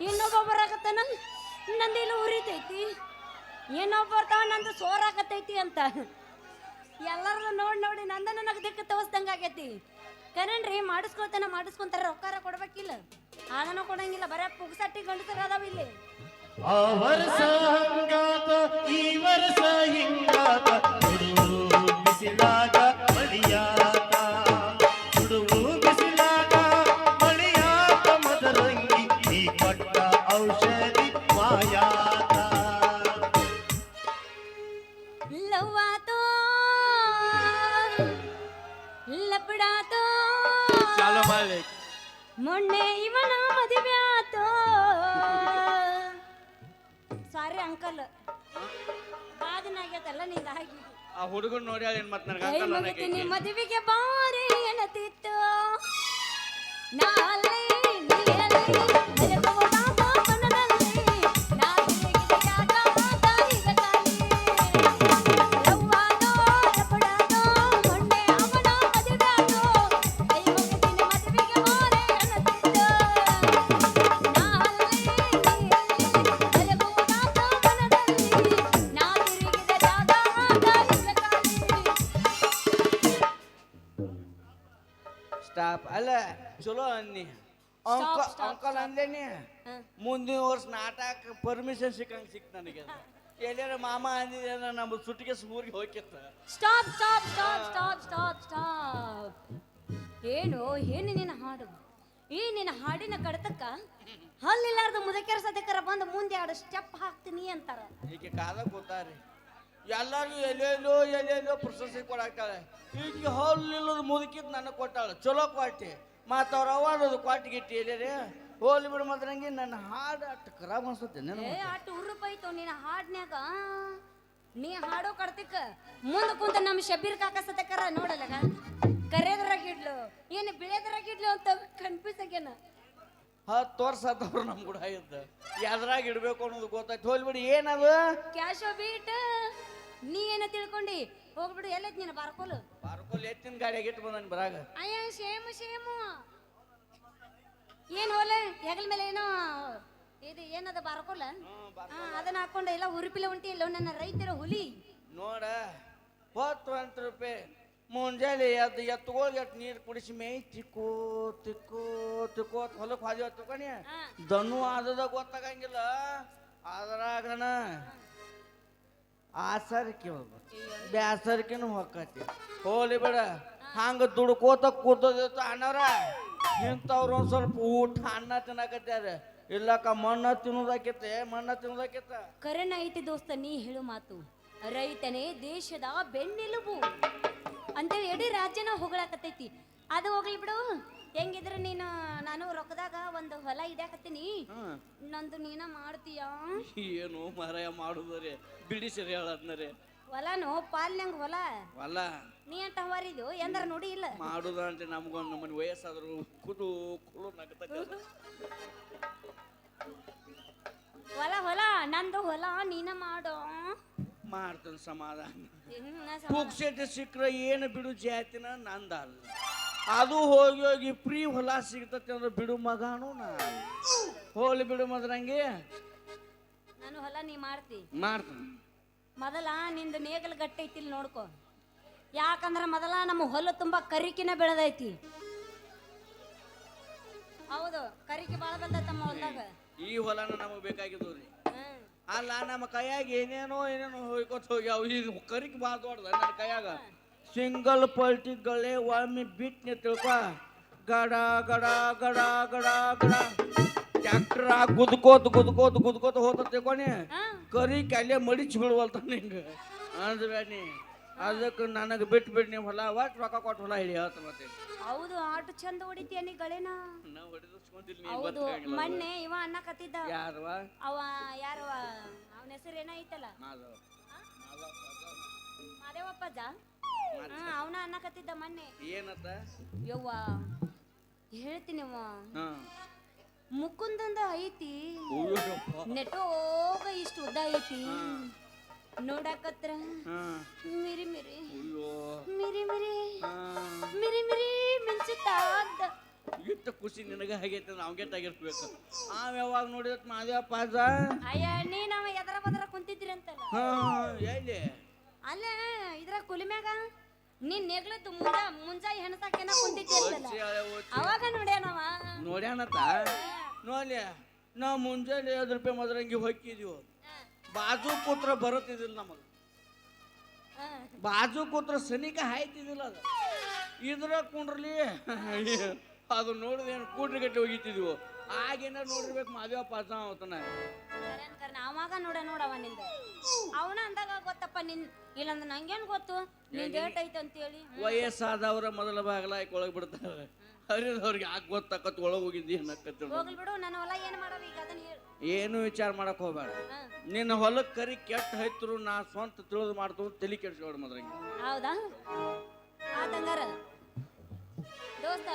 ಇನ್ನೊಬ್ಬ ಬರಾಕತ್ತಾನ ನಂದೇನು ಉರಿತೈತಿ, ಇನ್ನೊಬ್ಬ ಬರ್ತಾವ ನಂದು ಸೋರಾಕತ್ತೈತಿ ಅಂತ ಎಲ್ಲಾರು ನೋಡಿ ನಂದ ನನಗೆ ದಿಕ್ಕ ತೋರಿಸ್ದಂಗೆ ಆಗೈತಿ. ಕರೇನ್ರಿ ಮಾಡಿಸ್ಕೊಂತಾರ ರೊಕ್ಕಾರ ಕೊಡ್ಬೇಕಿಲ್ಲ, ಅದನ್ನ ಕೊಡಂಗಿಲ್ಲ, ಬರೇ ಪುಗ್ಸಟ್ಟಿ ಗಂಡಸರ ಅದಾವ ಇಲ್ಲಿ. ಆ ವರ್ಷ ಹಂಗಾತ ಈ ವರ್ಷ ಹಿಂಗಾತ ಬಿಸಿಲಾಗ ಮಳಿಯಾತ ಸುಡುವು ಬಿಸಿಲಾಗ ಮಳಿಯಾತ ಮದರಂಗಿ ಈ ಕೊಟ್ಟ ಔಷಧಿ ಮಾಯಾತ ಲವ್ವಾತೋ ಲಪಡಾತೋ ಮೊನ್ನೆ ಇವನ ಮದುವೆ ಆತೋ. ಸಾರಿ ಅಂಕಲ್, ಬಾದನಾಗ್ಯದಲ್ಲ ನಿಂದಾಗಿ ಆ ಹುಡುಗನ್ ನೋಡಿ ಏನ್ ಮತ್ ನನಗೆ ಮದುವೆಗೆ ಬಾರಿ ಏನತಿತ್ತು ಸ್ಟಾಪ್ ಅಲ್ಲ ಚಲೋ ಅನ್ನಿ ಅಂಕಲ್ ಅಂದೇನಿ. ಮುಂದಿನ ವರ್ಷ ನಾಟಕ ಪರ್ಮಿಷನ್ ಸಿಕ್ಕ ನನಗೆ ಎಲ್ಲಾರ ಮಾಮ ಅಂದಿದೆ ನಮ್ಮ ಸುಟ್ಟಿಗೆ ಊರಿಗೆ ಹೋಗಿತ್ತ. Stop stop stop stop stop stop. ಏನು ನಿನ್ನ ಹಾಡು? ಈ ನಿನ್ನ ಹಾಡಿನ ಕಡತಕ್ಕ ಹಲ್ಲಿಲ್ಲಾರ್ದ ಮುದಕೆರ ಸದಕರ ಬಂದು ಮುಂದೆ 2 ಸ್ಟೆಪ್ ಹಾಕ್ತೀನಿ ಅಂತಾರ. ಈಗ ಕಾದ ಕೂತಾರಿ ಎಲ್ಲಾರು ಎಲ್ಲೆಲ್ಲೋ ಪ್ರಶಸ್ತಿ ಕೊಡಾಕ್ತಾಳೆ. ಈಗ ಹಲ್ಲಿಲ್ಲದ ಮುದುಕಿದ್ ನನಗೆ ಕೊಟ್ಟಾಳೆ, ಚಲೋ ಕ್ವಾಟಿ. ಮತ್ತು ಅವ್ರ ಅವ್ವದು ಕ್ವಾಟಿ ಗಿಟ್ಟಿ ಎಲ್ಲೇ ಹೋಲಿ ಬಿಡು ಮದ್ರಂಗಿ. ನನ್ನ ಹಾಡು ಅಷ್ಟು ಖರಾಬ್ ಅನ್ಸುತ್ತೆ. ಅಷ್ಟು ಉರುಪೈತು ನಿನ್ನ ಹಾಡ್ನ್ಯಾಗ. ನೀ ಹಾಡೋ ಕಡ್ತಿಕ್ಕ ಮುಂದೆ ಕುಂತ ನಮ್ಮ ಶಬೀರ್ ಕಾಕ ಸದಕರ ನೋಡಲ್ಲ ಕರೆದ್ರಾಗಿಡ್ಲು ಏನು ಬಿಳೆದ್ರಾಗಿಡ್ಲು ಅಂತ ಕನ್ಫ್ಯೂಸ್ ಆಗ್ಯಾನ. 10 ವರ್ಷ ಆದವ್ರು ನಮ್ ಕೂಡ ಇದ್ದ ಯಾವ್ದ್ರಾಗ ಇಡ್ಬೇಕು ಅನ್ನೋದು ಗೊತ್ತಾಯ್ತು. ಹೋಲ್ಬಿಡಿ ಏನದು ಕ್ಯಾಶೋ ಬೀಟ್. ನೀ ಏನ ತಿಳ್ಕೊಂಡಿ? ಹೋಗ್ಬಿಡು. ಎಲ್ಲೈತ್ ನೀನು ಬಾರ್ಕೋಲು ಎತ್ತಿನ ಗಾಡಿಯಾಗ ಇಟ್ಟು ಬಂದ ಬರಾಗ. ಅಯ್ಯ ಶೇಮು ಏನ್ ಹೋಲೆ ಹೆಗಲ ಮೇಲೆ ಏನೋ ಇದು ಏನದ ಬಾರ್ಕೋಲ, ಅದನ್ನ ಹಾಕೊಂಡು ಎಲ್ಲ ಹುರುಪಿಲೆ ಉಂಟಿ ಇಲ್ಲ ನನ್ನ ರೈತರ ಹುಲಿ ನೋಡ. 20 ರೂಪಾಯಿ ಮುಂಜಾನೆ ಎತ್ತುಗಳಿಗೆ ನೀರು ಕುಡಿಸಿ ಮೇಯ್ ತಿಕ್ಕೋ ಹೊಲಕ್ಕೆ ಹಾದಿ ಹೊತ್ತುಕಣಿ. ದನ್ನು ಆದದ ಗೊತ್ತಾಗಂಗಿಲ್ಲ. ಅದ್ರಾಗಣ ಆಸರಿಕೆ ಬ್ಯಾಸರಿಕೆನು ಹೊಕ್ಕತಿ. ಹೋಲಿ ಬೇಡ ಹಂಗ ದುಡ್ಕೋತ ಕೂತದ ಅಣ್ಣವ್ರ. ಇಂಥವ್ರು ಒಂದ್ ಸ್ವಲ್ಪ ಊಟ ಅನ್ನ ತಿನ್ನಕತ್ಯಾರ. ಇಲ್ಲಕ್ಕ ಮಣ್ಣ ತಿನ್ನೋದಾಕೈತೆ. ಕರೆನ ಐತಿ ದೋಸ್ತ ನೀ ಹೇಳು ಮಾತು. ರೈತನೇ ದೇಶದ ಬೆನ್ನೆಲುಬು ಅಂತೇಳಿ ಇಡೀ ರಾಜ್ಯನ ಹೊಗಳಾಕತ್ತೈತಿ. ಅದು ಹೋಗ್ಲಿ ಬಿಡು. ಹೆಂಗಿದ್ರೆ ನಾನು ರೊಕ್ಕದಾಗ ಒಂದು ಹೊಲ ಇಡಾಕತ್ತೀನಿ, ನಂದು ನೀನ ಮಾಡ್ತೀಯಾ? ಏನು ಮಾರಾಯ ಮಾಡುದ್ರಿ ಬಿಡಿಸಿರಿ ಹೇಳದ್ನರಿ. ಹೊಲನು ಪಾಲ್ನಂಗ ಹೊಲ ನೀ ಅಂತ ಹವಾರಿದು ಎಂದ್ರ ನೋಡಿ ಇಲ್ಲ ಮಾಡುದ ಅಂತ ನಮ್ಗೊಂದು ನಮ್ಮನೆ ವಯಸ್ಸಾದ್ರು ಕುದು ಹೊಲ ನಂದು ಹೊಲ ನೀನ ಮಾಡೋ. ಮಾಡ್ತಾನ ಸಮಾಧಾನ. ಪುಕ್ಸೆಟ್ ಸಿಕ್ಕ್ರ ಏನು ಬಿಡು ಜಾತಿನ ನಂದಲ್ಲ. ಅದು ಹೋಗಿ ಫ್ರೀ ಹೊಲ ಸಿಗ್ತತಿ ಅಂದ್ರೆ ಬಿಡು ಮಗಾನು ನಾ. ಹೋಲಿ ಬಿಡು ಮದ್ರಂಗಿ. ನಾನು ಹೊಲ ನೀ ಮಾಡ್ತೀನಿ. ಮೊದಲ ನಿಂದು ನೇಗಲ್ ಗಟ್ಟೈತಿ ನೋಡ್ಕೊ. ಯಾಕಂದ್ರ ಮೊದಲ ನಮ್ಮ ಹೊಲ ತುಂಬಾ ಕರಿಕಿನ ಬೆಳೆದೈತಿ. ಹೌದು, ಕರಿಕೆ ಬಾಳ ಬಂದೈತಮ್ಮ ಹೊಲದಾಗ. ಈ ಹೊಲನ ನಮಗ್ ಬೇಕಾಗಿದ್ರಿ. ಅಲ್ಲ ನಮ್ಮ ಕೈಯಾಗ ಏನೇನೋ ಹೋಯ್ಕೋತ ಹೋಗ್ಯಾವ. ಈಗ ಕರಿಕೆ ಬಾಳ ದೊಡ್ಡದ ನನ್ನ ಕೈಯಾಗ. ಸಿಂಗಲ್ ಪಲ್ಟಿಗಳೇ ಒಮ್ಮೆ ಬಿಟ್ನೆ ತಿಳ್ಕೊ. ಗಡ ಗಡ ಗಡ ಗಡ ಗಡ ಟ್ಯಾಕ್ಟರ್ ಗುದ್ಕೋತ ಹೋತ ತಿಳ್ಕೊನಿ. ಕರಿಕೆ ಅಲ್ಲೇ ಮಡಿಚ್ ಬಿಡುವಲ್ತ ನಿಂಗ ಅಂದ್ಬೇಡಿ. ಅದಕ್ಕೆ ನನಗೆ ಬಿಟ್ಟು ನೀವು ಹೊಲ ಒಟ್ಟು ರೊಕ್ಕ ಕೊಟ್ಟು ಹೊಲ ಹಿಡಿ ಹೇಳ್ತ ಮತ್ತೆ. ಹೌದು, ಆಟು ಚಂದ ಹೊಡಿತೀಯ ನೀ ಗಳೇನ. ಹೌದು, ಮೊನ್ನೆ ಇವ ಅನ್ನ ಕತ್ತಿದ್ದ. ಯಾರವ ಯಾರವ ಅವನ ಹೆಸರು ಏನೈತಲ್ಲ, ಮಾದೇವಪ್ಪಜ್ಜ. ಅವನ ಅನ್ನ ಕತ್ತಿದ್ದ ಮೊನ್ನೆ. ಏನತ್ತ ಯವ್ವ ಹೇಳ್ತೀನಿ, ಮುಕುಂದಂದ ಐತಿ, ನೆಟೋಗ ಇಷ್ಟು ಉದ್ದ ಐತಿ. ನೋಡಕತ್ರ ಮಿರಿ ಮಿರಿ ಮಿರಿ ಮಿರಿ ಮಿರಿ ಮಿರಿ ಮಿಂಚುತ್ತಾ ಇಟ್ಟು ಖುಷಿ ನಿನಗೆ ಆಗೈತೆ ನಾವ್ಗೆಟ್ಟಾಗಿರ್ಬೇಕು ಆವ್ ಯಾವಾಗ ನೋಡಿದ ಮಾದೇವ ಪಾಜ ಅಯ್ಯ ನೀ ನಾವ ಎದರ ಬದರ ಕುಂತಿದ್ರಿ ಅಂತಲ್ಲ ಹಾ ಎಲ್ಲಿ ಅಲ್ಲ ಇದ್ರ ಕುಲಿಮ್ಯಾಗ ನೀನ್ ನೆಗ್ಲದ್ದು ಮುಂಜಾಯಿ ಹೆಣಸಾಕೇನ ಕುಂತಿದ್ದೆ ಅಂತಲ್ಲ ಅವಾಗ ನೋಡ್ಯಾನವ ನೋಡ್ಯಾನತ್ತ ನೋಡ್ಲಿ ನಾವು ಮುಂಜಾನೆ 5 ರೂಪಾಯಿ ಮದ್ರಂಗಿ ಹೊಕ್ಕಿದೀವು ಬಾಜು ಕೂತ್ರ ಬರುತ್ತಿದ್ದಿಲ್ಲ ನಮಗೆ ಬಾಜು ಕೂತ್ರ ಸನಿಕ ಹಾಯ್ತಿದ್ದಿಲ್ಲ ಅದು ಇದ್ರ ಕುಂಡ್ರಲಿ ಅದು ನೋಡಿದೇನು ಕೂಟ್ರಿಗಟ್ಟೆ ಹೋಗಿತ್ತಿದ್ವು ಆಗೇನಾರು ನೋಡಿರ್ಬೇಕು ಮಾದೇವ ಪಾಸ ಅವತನ ಅವಾಗ ನೋಡವ ನಿಂದ ಅವನ ಅಂದಾಗ ಗೊತ್ತಪ್ಪ ನಿನ್ ಇಲ್ಲಂದ್ರ ನಂಗೇನ್ ಗೊತ್ತು ನಿನ್ ಡೇಟ್ ಐತೆ ಅಂತೇಳಿ ವಯಸ್ಸಾದವ್ರ ಮೊದಲ ಬಾಗಲ ಒಳಗ್ ಬಿಡ್ತಾರೆ ಹರಿದವ್ರಿಗೆ ಯಾಕೆ ಗೊತ್ತಾಕತ್ ಒಳಗೆ ಹೋಗಿದ್ದಿ ಅನ್ನಕತ್ತ ಹೋಗ್ಲಿ ಬಿಡು ನನ್ನ ಹೊಲ ಏನ್ ಮಾಡವ ಈಗ ಅದನ್ನ ಹೇಳು ಏನು ವಿಚಾರ ಮಾಡಕ್ ಹೋಗ್ಬೇಡ ನಿನ್ನ ಹೊಲಕ್ಕೆ ಕರಿ ಕೆಟ್ಟ ಹೈತರು ನಾ ಸ್ವಂತ ತಿಳಿದು ಮಾಡ್ತು ತಲೆ ಕೆಡ್ಸ್ಕೊಡ ಮದ್ರಂಗಿ ಹೌದಾ ಆತಂಗಾರ ದೋಸ್ತ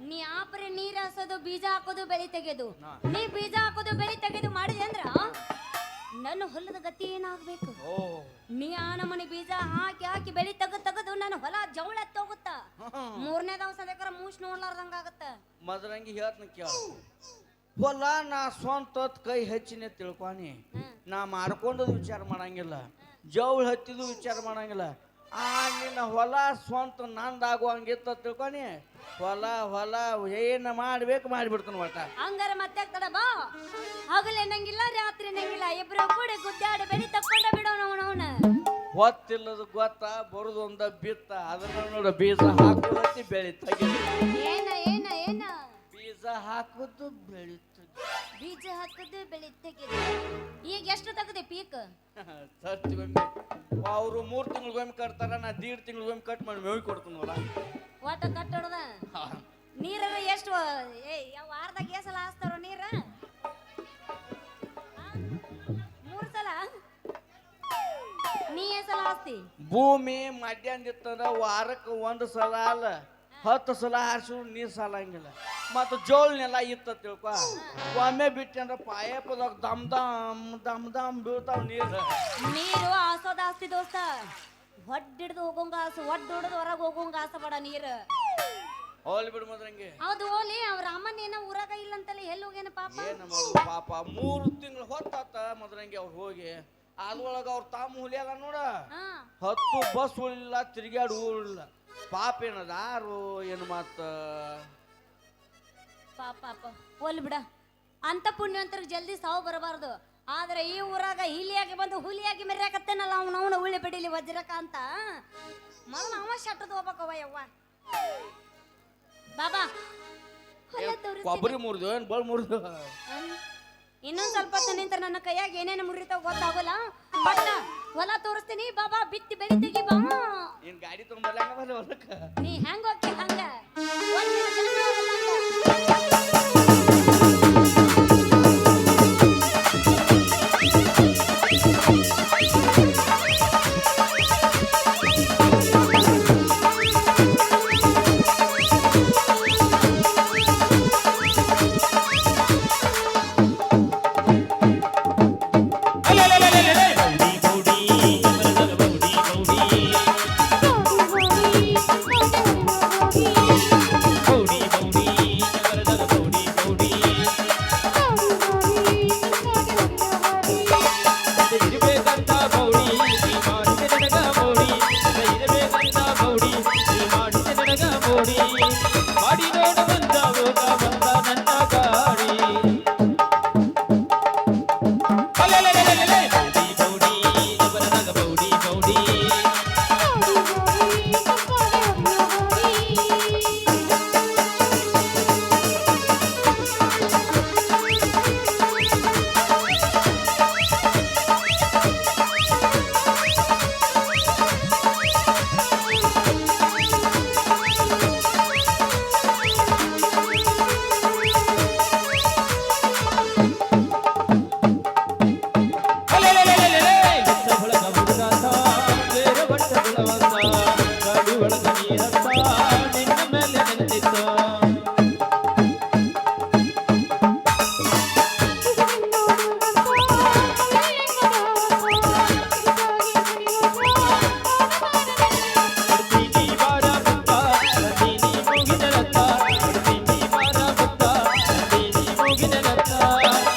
ನೀ ಆಪರೆ ನೀರ್ ಹಾಸೋದು ಬೀಜ ಹಾಕೋದು ಬೆಳಿ ತೆಗೆದು ನೀ ಬೀಜ ಹಾಕೋದು ಬೆಳಿ ತೆಗೆದು ಮಾಡಿದೆ ಅಂದ್ರ ನನ್ನ ಹೊಲದ ಗತಿ ಏನಾಗ್ಬೇಕು ನೀ ಆ ನಮನಿ ಬೀಜ ಹಾಕಿ ಹಾಕಿ ಬೆಳಿ ತೆಗೆದು ನನ್ನ ಹೊಲ ಜವಳ ಎತ್ತೋಗುತ್ತ 3ನೇ ದಿವಸ ಮೂಸ್ ನೋಡ್ಲಾರ್ದಂಗ ಆಗತ್ತ ಮದ್ರಂಗಿ ಹೇಳ್ತನ ಕೇಳ ಹೊಲ ನಾ ಸ್ವಂತ ಕೈ ಹಚ್ಚಿನ ತಿಳ್ಕೊನಿ ನಾ ಮಾಡ್ಕೊಂಡದು ವಿಚಾರ ಮಾಡಂಗಿಲ್ಲ ಜವಳ ಹತ್ತಿದು ವಿಚಾರ ಮಾಡಂಗಿಲ್ಲ ಆ ನಿನ್ನ ಹೊಲ ಸ್ವಂತ ನಂದಾಗುವಂಗಿತ್ತ ತಿಳ್ಕೊನಿ ಹೊಲ ಏನ ಮಾಡ್ಬೇಕು ಮಾಡಿಬಿಡ್ತಾನ ಒಟ್ಟ ಹಂಗಾರ ಮತ್ತೆ ತಡ ಬಾ ಹಗಲೇನಂಗಿಲ್ಲ ರಾತ್ರಿ ನಂಗಿಲ್ಲ ಇಬ್ರು ಕೂಡ ಗುದ್ದಾಡಿ ಬೆಳಿ ತಕೊಂಡ ಬಿಡೋಣ ಅವನವನ ಗೊತ್ತಿಲ್ಲದ ಗೊತ್ತ ಬರುದೊಂದ ಬಿತ್ತ ಅದನ್ನ ನೋಡ ಬೀಜ ಹಾಕುದತ್ತಿ ಬೆಳಿ ತೆಗಿದ ಏನ ಏನ ಏನ ಬೀಜ ಹಾಕುದು ಬೆಳಿ ಬೀಜ ಹಾಕುದು ಬೆಳಿ ತೆಗೆದು ಈಗ ಎಷ್ಟು ತಗದೆ ಪೀಕ್ ತರ್ತೀವೊಮ್ಮೆ ಅವರು 3 ತಿಂಗಳಿಗೊಮ್ಮೆ ಕಟ್ತಾರ ನಾ 1.5 ತಿಂಗಳಿಗೊಮ್ಮೆ ಕಟ್ ಮಾಡಿ ಮೇವಿ ಕೊಡ್ತೀನಿ ನೋಡ ಒಟ್ಟ ಕಟ್ಟೋಡದ ನೀರ ಎಷ್ಟು ವಾರದಾಗ ಸಲ ಹಾಸ್ತಾರೋ ನೀರ 3 ಸಲ ನೀ ಸಲ ಹಾಸ್ತಿ ಭೂಮಿ ಮಧ್ಯಾಹ್ನ ವಾರಕ್ಕೆ 1 ಸಲ ಅಲ್ಲ 10 ಸಲ ಹಾರಿಸು ನೀರ್ ಸಾಲಂಗಿಲ್ಲ ಮತ್ತು ಜೋಳನೆಲ್ಲ ಇತ್ತ ತಿಳ್ಕೊ ಒಮ್ಮೆ ಬಿಟ್ಟಂದ್ರ ಪಾಯಪದಾಗ ದಮ್ ಬೀಳ್ತಾವ ನೀರು ಹಾಸೋದ ಆಸ್ತಿ ದೋಸ್ತ ಒಡ್ಡಿಡ್ದು ಹೋಗೋಂಗ ಆಸು ಒಡ್ಡೊಡದು ಹೊರಗೆ ಹೋಗೋಂಗ ಆಸ ಬೇಡ ನೀರು ಹೋಲಿ ಬಿಡು ಮದ್ರಂಗೆ ಹೌದು ಹೋಲಿ ಅವ್ರ ಅಮ್ಮನ ಏನೋ ಊರಾಗ ಇಲ್ಲ ಅಂತಲ್ಲ ಎಲ್ಲಿ ಹೋಗ್ಯಾನ ಪಾಪ ಏನು ಮಾಡೋದು ಪಾಪ 3 ತಿಂಗಳು ಹೊತ್ತಾತ ಮದ್ರಂಗೆ ಅವ್ರು ಹೋಗಿ ಅದ್ರೊಳಗ ಅವ್ರ ತಾಮ ಹುಲಿಯಾಗ ನೋಡ 10 ಬಸ್ ಉಳಿಲ್ಲ ತಿರ್ಗ್ಯಾಡು ಊರಿಲ್ಲ ಪಾಪ ಏನದ ಯಾರು ಏನು ಮತ್ತ ಪಾಪ ಹೋಲಿ ಬಿಡ ಅಂತ ಪುಣ್ಯವಂತರಿಗೆ ಜಲ್ದಿ ಸಾವು ಬರಬಾರ್ದು ಆದ್ರೆ ಈ ಊರಾಗ ಹಿಲಿಯಾಗಿ ಬಂದು ಹುಲಿಯಾಗಿ ಮೆರ್ಯಾಕತ್ತೇನಲ್ಲ ಅವನ ಉಳ್ಳಿ ಬಿಡಿಲಿ ವಜ್ರಕ ಅಂತ ಮೊದಲು ಅವ ಶಟ್ಟದ ಹೋಗ್ಬೇಕವ ಯವ್ವ ಬಾಬಾ ಕೊಬ್ಬರಿ ಮುರಿದು ಏನು ಬಲ್ ಮುರಿದು ಇನ್ನೊಂದ್ ಸ್ವಲ್ಪ ನಿಂತ ನನ್ನ ಕೈಯಾಗ ಏನೇನು ಮುರಿತಾವ ಗೊತ್ತಾಗಲ್ಲ ಬಟ್ ಹೊಲ ತೋರಿಸ್ತೀನಿ ಬಾಬಾ ಬಿತ್ತಿ ಬೆಳಿ ತೆಗಿ ಬಾ ಏನ್ ಗಾಡಿ ತಗೊಂಡ್ಬಲ್ಲ ಹೊಲಕ್ಕ ನೀ ಹೆಂಗ ಹೋಗ್ತಿ ಹಂಗ ಒಂದ್ ದಿನ Howdy, howdy. ಮಾಯಾಕ